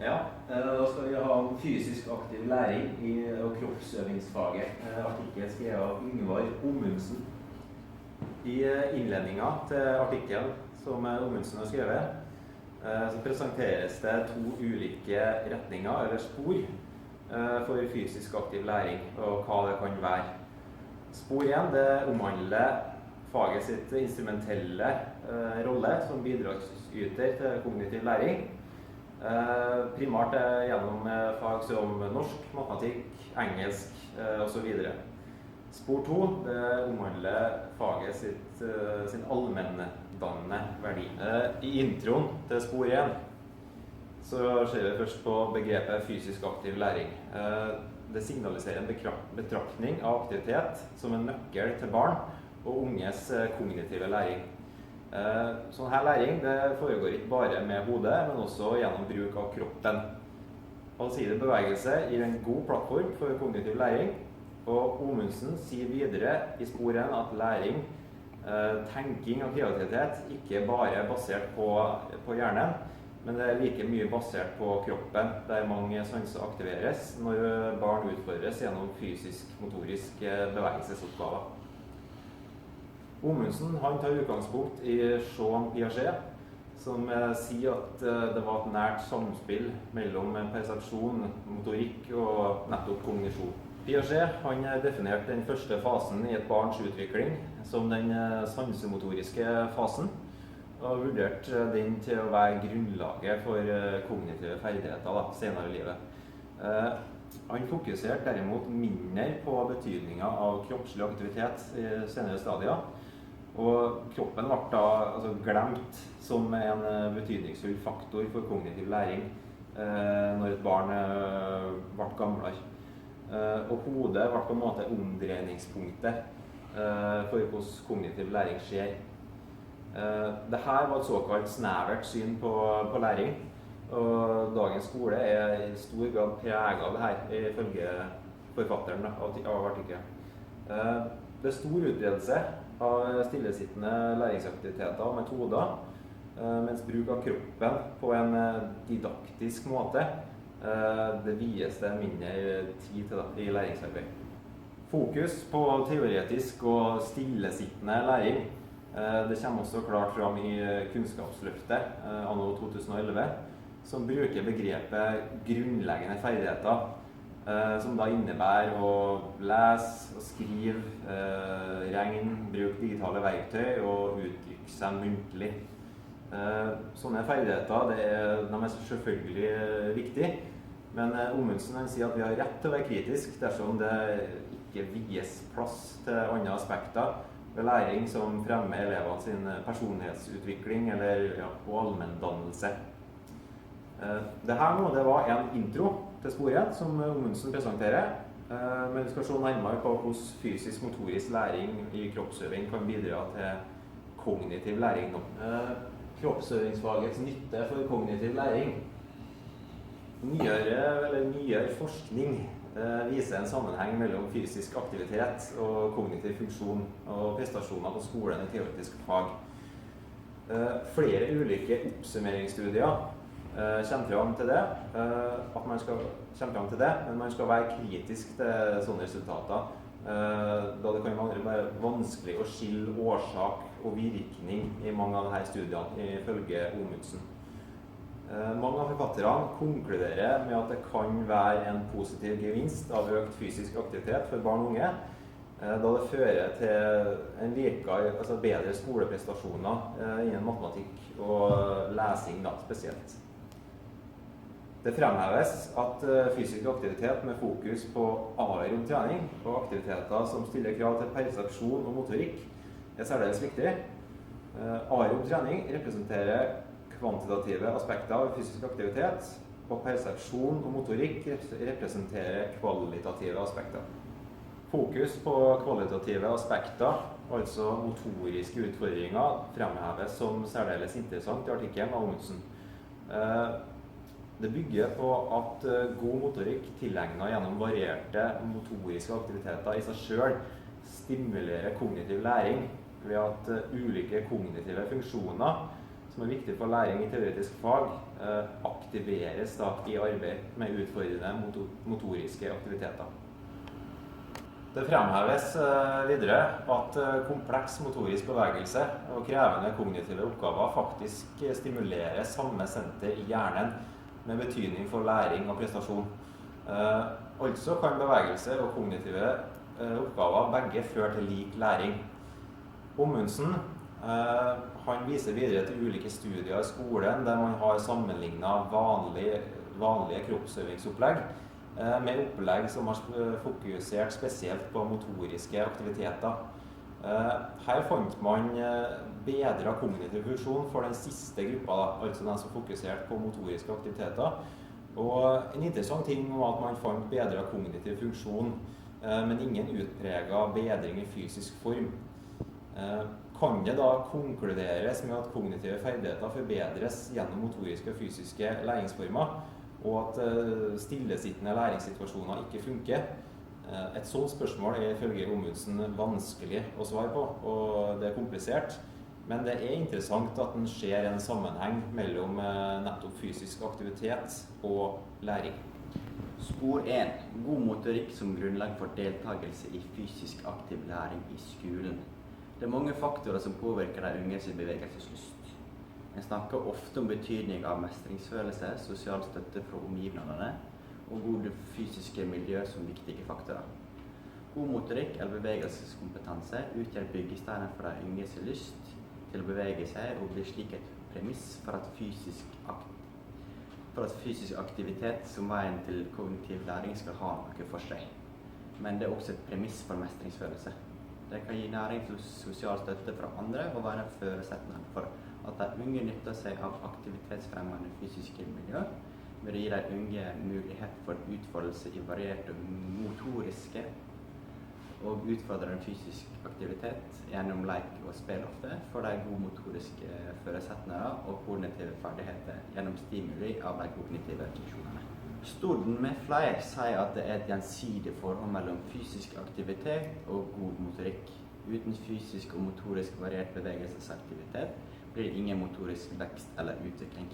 Ja, da skal vi ha om fysisk aktiv læring og kroppsøvingsfaget. Artikkel skrevet av Yngvar Ommundsen. I innledningen til artikkelen som Ommundsen har skrevet, så presenteres det to ulike retninger eller spor for fysisk aktiv læring og hva det kan være. Spor 1 det omhandler faget sitt instrumentelle rolle som bidragsyter til kognitiv læring. Primært gjennom fag som norsk, matematikk, engelsk osv. Spor 2 det omhandler faget sin allmenndannende verdi. I introen til spor 1 så ser vi først på begrepet fysisk aktiv læring. Det signaliserer en betraktning av aktivitet som en nøkkel til barn og unges kognitive læring. Sånn her læring det foregår ikke bare med hodet, men også gjennom bruk av kroppen. Allsidig bevegelse gir en god plattform for kognitiv læring, og Ommundsen sier videre i spor 1 at læring, tenking og kreativitet ikke bare er basert på hjernen, men det er like mye basert på kroppen, der mange sanser aktiveres når barn utfordres gjennom fysisk-motorisk bevegelsesoppgaver. Ommundsen han tar utgangspunkt i Jean Piaget, som sier at det var et nært samspill mellom persepsjon, motorikk og nettopp kognisjon. Piaget han definerte den første fasen i et barns utvikling som den sansemotoriske fasen, og vurderte den til å være grunnlaget for kognitive ferdigheter senere i livet. Han fokuserte derimot mindre på betydningen av kroppslig aktivitet i senere stadier, og kroppen ble da glemt som en betydningsfull faktor for kognitiv læring når et barn ble gamlere. Og hodet ble på en måte omdreiningspunktet for hvordan kognitiv læring skjer. Dette var et såkalt snevert syn på læring, og dagens skole er i stor grad preget av dette, ifølge forfatteren av artikkelen. Det er stor utbredelse av stillesittende læringsaktiviteter og metoder, mens bruk av kroppen på en didaktisk måte det vies det mindre tid til i læringsarbeid. Fokus på teoretisk og stillesittende læring det kommer også klart fram i Kunnskapsløftet anno 2011, som bruker begrepet grunnleggende ferdigheter, som da innebærer å lese og skrive, regne, bruke digitale verktøy og uttrykke seg muntlig. Sånne ferdigheter de er selvfølgelig viktige, men Ommundsen sier at vi har rett til å være kritisk dersom det ikke vies plass til andre aspekter ved læring som fremmer elevene sin personlighetsutvikling og allmenndannelse. Dette nå det var en intro til spor 1 som Ommundsen presenterer, men vi skal se nærmere på hvordan fysisk-motorisk læring i kroppsøving kan bidra til kognitiv læring nå. Kroppsøvingsfagets nytte for kognitiv læring. Nyere forskning viser en sammenheng mellom fysisk aktivitet og kognitiv funksjon og prestasjoner på skolen i teoretisk fag. Flere ulike oppsummeringsstudier kommer fram til det, men man skal være kritisk til sånne resultater, da det kan være vanskelig å skille årsak og virkning i mange av disse studiene, ifølge Ommundsen. Mange av forfatterne konkluderer med at det kan være en positiv gevinst av økt fysisk aktivitet for barn og unge, da det fører til bedre skoleprestasjoner innen matematikk og lesing spesielt. Det fremheves at fysisk aktivitet med fokus på aerob trening og aktiviteter som stiller krav til persepsjon og motorikk er særdeles viktig. Aerob trening representerer kvantitative aspekter av fysisk aktivitet, og persepsjon og motorikk representerer kvalitative aspekter. Fokus på kvalitative aspekter, altså motoriske utfordringer, fremheves som særdeles interessant i artikkelen av Ommundsen. Det bygger på at god motorikk tilegnet gjennom varierte motoriske aktiviteter i seg selv stimulerer kognitiv læring ved at ulike kognitive funksjoner som viktig for læring i teoretisk fag, aktiveres da i arbeid med utfordrende motoriske aktiviteter. Det fremheves videre at kompleks motorisk bevegelse og krevende kognitive oppgaver faktisk stimulerer samme senter i hjernen med betydning for læring og prestasjon. Altså kan bevegelse og kognitive oppgaver begge føre til lik læring. Ommundsen han viser videre til ulike studier i skolen der man har sammenlignet vanlige kroppsøvingsopplegg med opplegg som har fokusert spesielt på motoriske aktiviteter. Her fant man bedret kognitiv funksjon for den siste gruppa, altså den som fokuserte på motoriske aktiviteter. Og en interessant ting var at man fant bedret kognitiv funksjon, men ingen utpreget bedring i fysisk form. Kan det da konkluderes med at kognitive ferdigheter forbedres gjennom motoriske og fysiske læringsformer, og at stillesittende læringssituasjoner ikke funker? Et sånt spørsmål ifølge Ommundsen vanskelig å svare på, og det komplisert. Men det interessant at den ser en sammenheng mellom nettopp fysisk aktivitet og læring. Spor 1. God motorikk som grunnlag for deltakelse i fysisk aktiv læring i skolen. Det mange faktorer som påvirker de unges bevegelseslyst. En snakker ofte om betydning av mestringsfølelse, sosial støtte fra omgivningene og gode fysiske miljø som viktige faktorer. God motorikk eller bevegelseskompetanse utgjør byggesteinen for de unges lyst til å bevege seg og blir slik et premiss for at fysisk aktivitet som veien til kognitiv læring skal ha noe for seg. Men det også et premiss for mestringsfølelse. Det kan gi næring til sosial støtte fra andre og være forutsetning for at de unge nytter seg av aktivitetsfremmende fysiske miljø, vil gi de unge mulighet for utfoldelse i varierte motoriske og utfordrende fysisk aktivitet gjennom leik og spill ofte, for de gode motoriske forutsetninger og kognitive ferdigheter gjennom stimuli av de kognitive funksjonene. Storden med flere sier at det et gjensidig forhold mellom fysisk aktivitet og god motorikk. Uten fysisk og motorisk variert bevegelsesaktivitet blir det ingen motorisk vekst eller utvikling.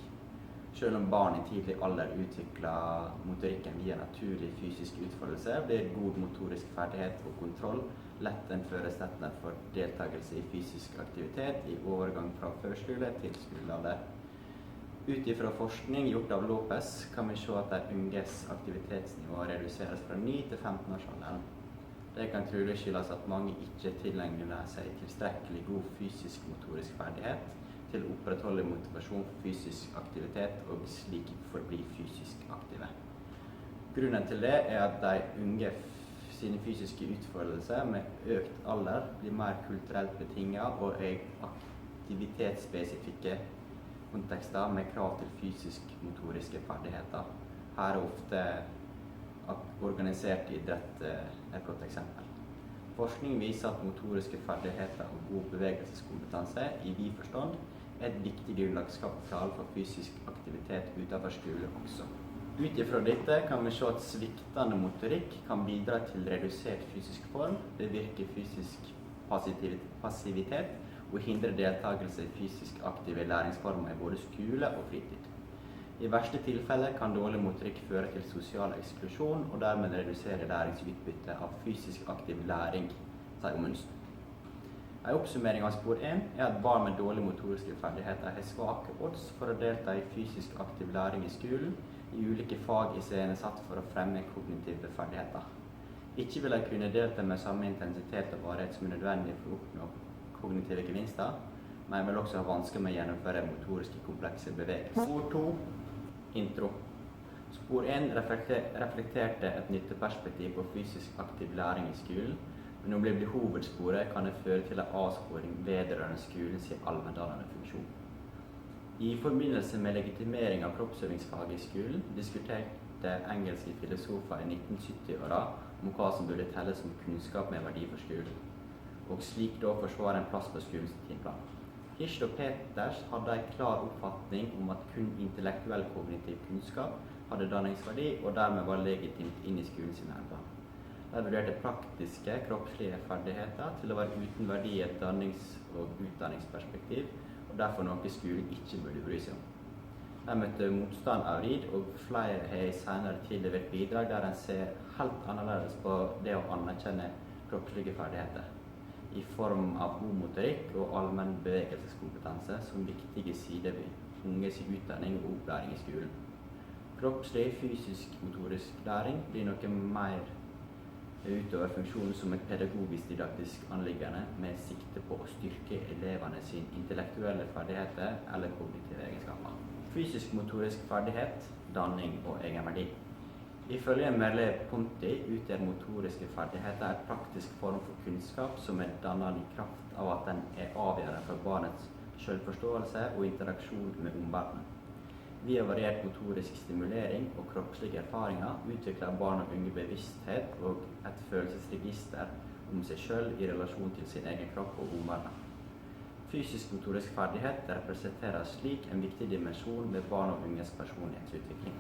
Selv om barn i tidlig alder utvikler motorikken via naturlig fysisk utfoldelse, blir god motorisk ferdighet og kontroll lett en forutsetning for deltakelse i fysisk aktivitet i overgang fra førskole til skolealder. Ut ifra forskning gjort av Lopez kan vi se at de unges aktivitetsnivå reduseres fra 9 til 15 års alderen. Det kan trolig skyldes at mange ikke tilegner seg tilstrekkelig god fysisk-motorisk ferdighet til å opprettholde motivasjon for fysisk aktivitet og slik forbli fysisk aktive. Grunnen til det at de unge sine fysiske utførelser med økt alder blir mer kulturelt betinget og aktivitetsspesifikke kontekster med krav til fysisk-motoriske ferdigheter. Her ofte organisert idrett et godt eksempel. Forskning viser at motoriske ferdigheter og god bevegelseskompetanse i vid forstand et viktig grunnlagskapital for fysisk aktivitet utenfor skole også. Ut ifra dette kan vi se at sviktende motorikk kan bidra til redusert fysisk form, bevirke fysisk passivitet og hindre deltakelse i fysisk aktive læringsformer i både skole og fritid. I verste tilfelle kan dårlig motorikk føre til sosial eksklusjon og dermed redusere læringsutbytte av fysisk aktiv læring, sier Ommundsen. En oppsummering av spor 1 at barn med dårlige motoriske ferdigheter har svake odds for å delta i fysisk aktiv læring i skolen i ulike fag iscenesatt for å fremme kognitive ferdigheter. Ikke vil de kunne delta med samme intensitet og varighet som er nødvendig for å oppnå kognitive gevinster, men vil også ha vansker med å gjennomføre motoriske komplekse bevegelser. Spor 2. Intro. Spor 1 reflekterte et nytteperspektiv på fysisk aktiv læring i skolen, men om det blir hovedsporet kan det føre til en avsporing vedrørende skolens allmenndannende funksjon. I forbindelse med legitimering av kroppsøvingsfaget i skolen diskuterte engelske filosofer i 1970-åra om hva som burde telles som kunnskap med verdi for skolen, og slik da forsvare en plass på skolens timeplan. Hirsch og Peters hadde en klar oppfatning om at kun intellektuell kognitiv kunnskap hadde danningsverdi og dermed var legitimt inn i skolens læreplan. De vurderte praktiske, kroppslige ferdigheter til å være uten verdi i et dannings- og utdanningsperspektiv, og og derfor noe skolen ikke burde bry seg om. De møtte motstand av RID, og flere har i senere tid levert bidrag der en ser helt annerledes på det å anerkjenne kroppslige ferdigheter, i form av god motorikk og allmenn bevegelseskompetanse som viktige sider ved unges utdanning og opplæring i skolen. Kroppslig, fysisk, motorisk læring blir noe mer utover funksjonen som et pedagogisk-didaktisk anliggende med sikte på å styrke elevene sin intellektuelle ferdigheter eller kognitive egenskaper. Fysisk-motorisk ferdighet, danning og egenverdi. Ifølge Merleau-Ponty utgjør motoriske ferdigheter en praktisk form for kunnskap som er dannet i kraft av at den er avgjørende for barnets selvforståelse og interaksjon med omverdenen. Via variert motorisk stimulering og kroppslige erfaringer utvikler barn og unge bevissthet og et følelsesregister om seg selv i relasjon til sin egen kropp og omverdenen. Fysisk-motorisk ferdighet representerer slik en viktig dimensjon ved barn og unges personlighetsutvikling.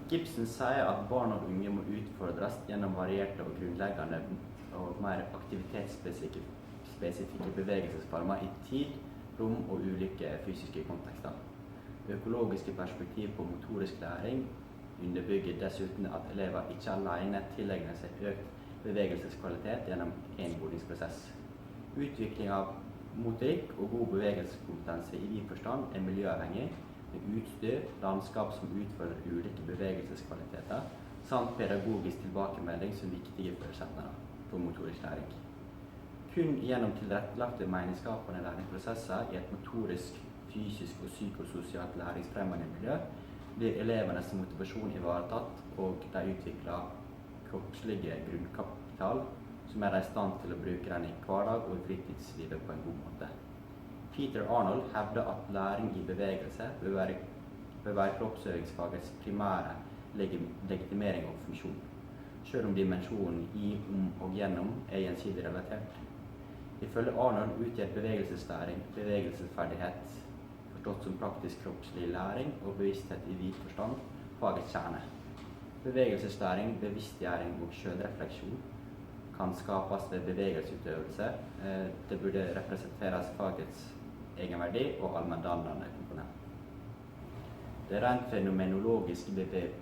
Gibson sier at barn og unge må utfordres gjennom varierte og grunnleggende og mer aktivitetsspesifikke bevegelsesformer i tid, rom og ulike fysiske kontekster. Økologiske perspektiv på motorisk læring underbygger dessuten at elever ikke alene tilegner seg økt bevegelseskvalitet gjennom enbodingsprosess. Utvikling av motorikk og god bevegelseskompetanse i vid forstand er miljøavhengig, med utstyr, landskap som utfordrer ulike bevegelseskvaliteter, samt pedagogisk tilbakemelding som viktige forutsetninger for motorisk læring. Kun gjennom tilrettelagte meningsskapende læringsprosesser i et motorisk, fysisk og psykososialt læringsfremmende miljø blir elevenes motivasjon ivaretatt, og de utvikler kroppslige grunnkapital som er i stand til å bruke den i hverdag og i fritidslivet på en god måte. Peter Arnold hevder at læring i bevegelse bør være kroppsøvingsfagets primære legitimering og funksjon, selv om dimensjonen i, om og gjennom er gjensidig relatert. Ifølge Arnold utgjør bevegelseslæring, bevegelsesferdighet, forstått som praktisk kroppslig læring og bevissthet i vid forstand, fagets kjerne. Bevegelseslæring, bevisstgjøring og selvrefleksjon kan skapes ved bevegelsesutøvelse. Det burde representeres fagets egenverdi og allmenndannende komponent. Det rent fenomenologiske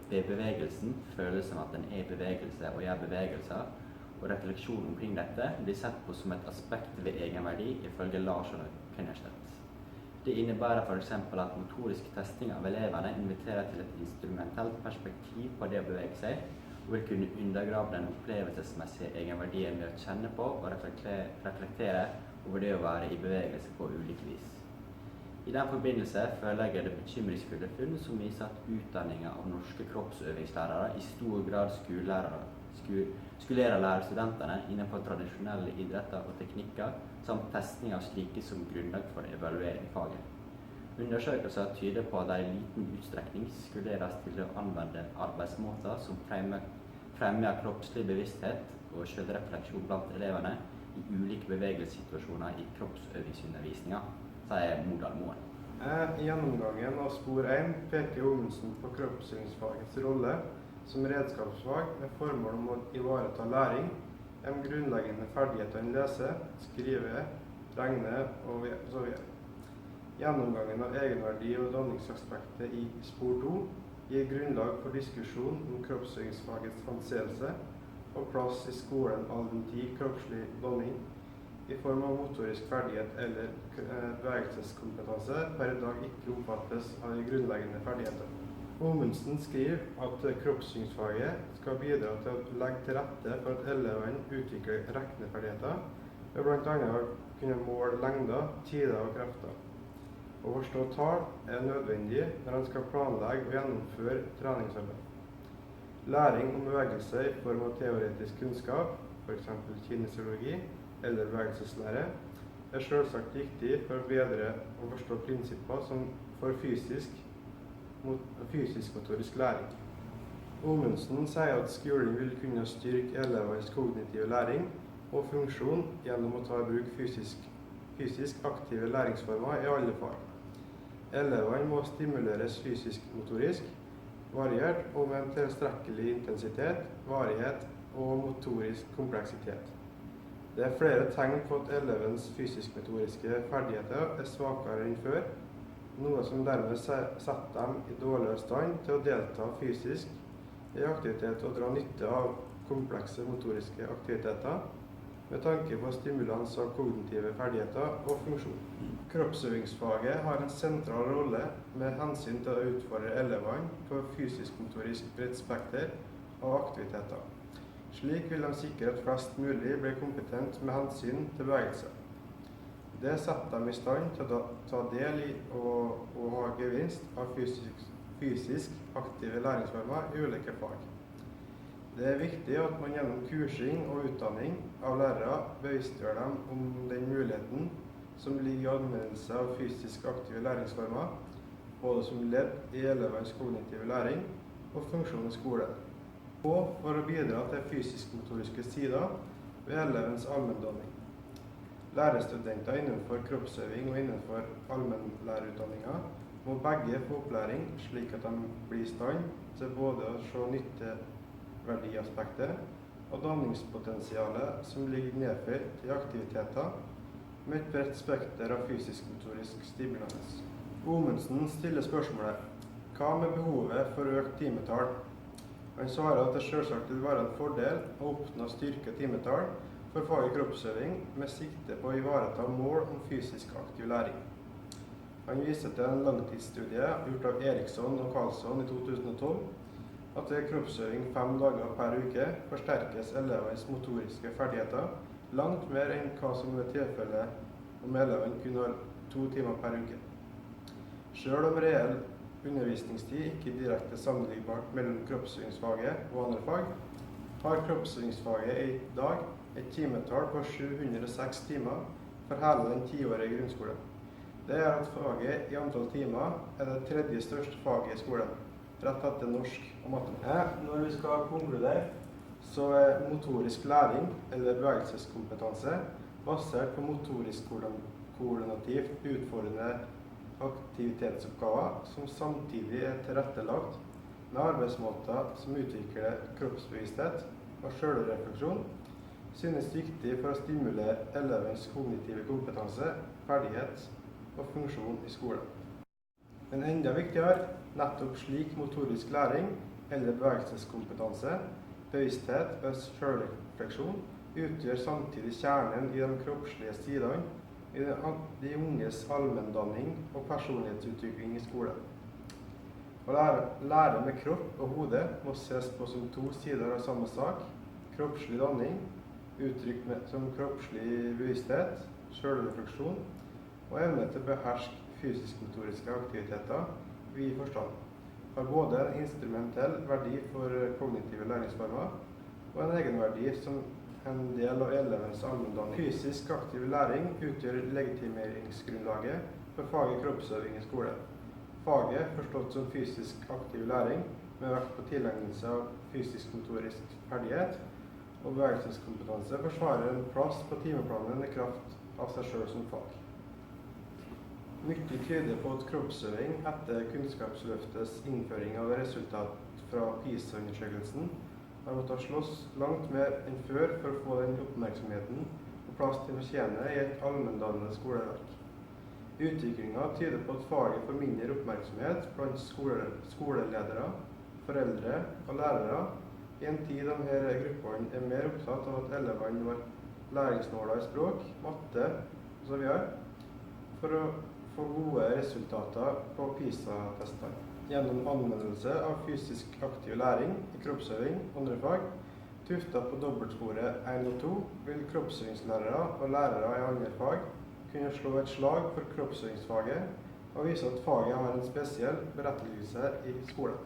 ved bevegelsen, følelsen at den er bevegelse og gjør bevegelser, og refleksjon omkring dette blir sett på som et aspekt ved egenverdi ifølge Larsson og Kynnerstedt. Det innebærer for eksempel at motorisk testing av elevene inviterer til et instrumentelt perspektiv på det å bevege seg, og vil kunne undergrave den opplevelsesmessige egenverdien ved å kjenne på og reflektere over det å være i bevegelse på ulike vis. I den forbindelse foreligger det bekymringsfulle funn som viser at utdanningen av norske kroppsøvingslærere i stor grad skulerer lærerstudentene innenfor tradisjonelle idretter og teknikker, samt testing av slike som grunnlag for evaluering i faget. Undersøkelser tyder på at de i liten utstrekning skuleres til å anvende arbeidsmåter som fremmer kroppslig bevissthet og selvrefleksjon blant elevene i ulike bevegelsessituasjoner i kroppsøvingsundervisninga, sier Modal Moen. I gjennomgangen av spor 1 peker Omundsen på kroppsøvingsfagets rolle som redskapsfag med formål om å ivareta læring, de grunnleggende ferdighetene lese, skrive, regne og så videre. Gjennomgangen av egenverdi og danningsaspektet i spor 2 gir grunnlag for diskusjon om kroppsøvingsfagets anseelse og plass i skolen all den tid kroppslig danning i form av motorisk ferdighet eller bevegelseskompetanse per i dag ikke omfattes av de grunnleggende ferdigheter. Omundsen skriver at kroppsøvingsfaget skal bidra til å legge til rette for at elevene utvikler regneferdigheter, ved blant annet kunne måle lengder, tider og krefter. Å forstå tall er nødvendig når en skal planlegge og gjennomføre treningsarbeid. Læring om bevegelse i form av teoretisk kunnskap, f.eks. kinesiologi eller bevegelseslære, er selvsagt viktig for å bedre å forstå prinsipper som for fysisk-motorisk læring. Omundsen sier at skolen vil kunne styrke elevenes kognitive læring og funksjon gjennom å ta i bruk fysisk aktive læringsformer i alle fag. Elevene må stimuleres fysisk-motorisk, variert og med en tilstrekkelig intensitet, varighet og motorisk kompleksitet. Det er flere tegn på at elevens fysisk-motoriske ferdigheter er svakere enn før, noe som dermed setter dem i dårligere stand til å delta fysisk i aktivitet og dra nytte av komplekse motoriske aktiviteter, med tanke på stimulans av kognitive ferdigheter og funksjon. Kroppsøvingsfaget har en sentral rolle med hensyn til å utfordre elevene på fysisk-motorisk bredt spekter av aktiviteter. Slik vil de sikre at flest mulig blir kompetent med hensyn til bevegelse. Det setter dem i stand til å ta del i og ha gevinst av fysisk aktive læringsformer i ulike fag. Det er viktig at man gjennom kursing og utdanning av lærere bevisstgjør dem om den muligheten som ligger i anvendelse av fysisk aktive læringsformer, både som ledd i elevenes kognitive læring og funksjon i skolen, og for å bidra til fysisk-motoriske sider ved elevens allmenndanning. Lærerstudenter innenfor kroppsøving og innenfor allmennlærerutdanninger må begge få opplæring slik at de blir i stand til både å se nytteverdiaspektet og danningspotensialet som ligger nedfelt i aktiviteter med et bredt spekter av fysisk-motorisk stimulans. Omundsen stiller spørsmålet: hva med behovet for økt timetall? Han svarer at det selvsagt vil være en fordel å oppnå styrket timetall for faget kroppsøving med sikte på å ivareta mål om fysisk aktiv læring. Han viser til en langtidsstudie gjort av Eriksson og Karlsson i 2012, at ved kroppsøving 5 dager per uke forsterkes elevenes motoriske ferdigheter langt mer enn hva som er tilfellet om eleven kun har 2 timer per uke. Selv om reell undervisningstid ikke direkte sammenlignbart mellom kroppsøvingsfaget og andre fag, har kroppsøvingsfaget i dag et timetall på 706 timer for hele den 10-årige grunnskolen. Det er at faget i antall timer er det 3. største faget i skolen, rett etter norsk og matematikk. Når vi skal konkludere, så er motorisk læring, eller bevegelseskompetanse, basert på motorisk koordinativt utfordrende aktivitetsoppgaver som samtidig er tilrettelagt med arbeidsmåter som utvikler kroppsbevissthet og selvrefleksjon, synes viktig for å stimulere elevens kognitive kompetanse, ferdighet og funksjon i skolen. Men enda viktigere, nettopp slik motorisk læring eller bevegelseskompetanse, bevissthet og selvrefleksjon utgjør samtidig kjernen i de kroppslige sidene i de unges allmenndanning og personlighetsutvikling i skolen. Å lære med kropp og hode må ses på som 2 sider av samme sak: kroppslig danning, uttrykt som kroppslig bevissthet, selvrefleksjon og evne til å beherske fysisk-motoriske aktiviteter i forstand, har både en instrumentell verdi for kognitive læringsformer og en egenverdi som en del av elevens allmenndanning. Fysisk aktiv læring utgjør legitimeringsgrunnlaget for faget kroppsøving i skolen. Faget, forstått som fysisk aktiv læring, med vekt på tilegnelse av fysisk-motorisk ferdighet og bevegelseskompetanse, forsvarer en plass på timeplanen i kraft av seg selv som fag. Mye tyder på at kroppsøving etter Kunnskapsløftets innføring av resultat fra PISA-undersøkelsen har måttet slåss langt mer enn før for å få den oppmerksomheten og plass til fortjener i et allmenndannende skoleverk. Utviklingen tyder på at faget får mindre oppmerksomhet blant skoleledere, foreldre og lærere i en tid da disse gruppene er mer opptatt av at elevene når læringsmåler i språk, matte osv. for å få gode resultater på PISA-testene. Gjennom anvendelse av fysisk aktiv læring i kroppsøving og andre fag, tuftet på dobbeltsporet 1 og 2, vil kroppsøvingslærere og lærere i andre fag kunne slå et slag for kroppsøvingsfaget og vise at faget har en spesiell berettigelse i skolen.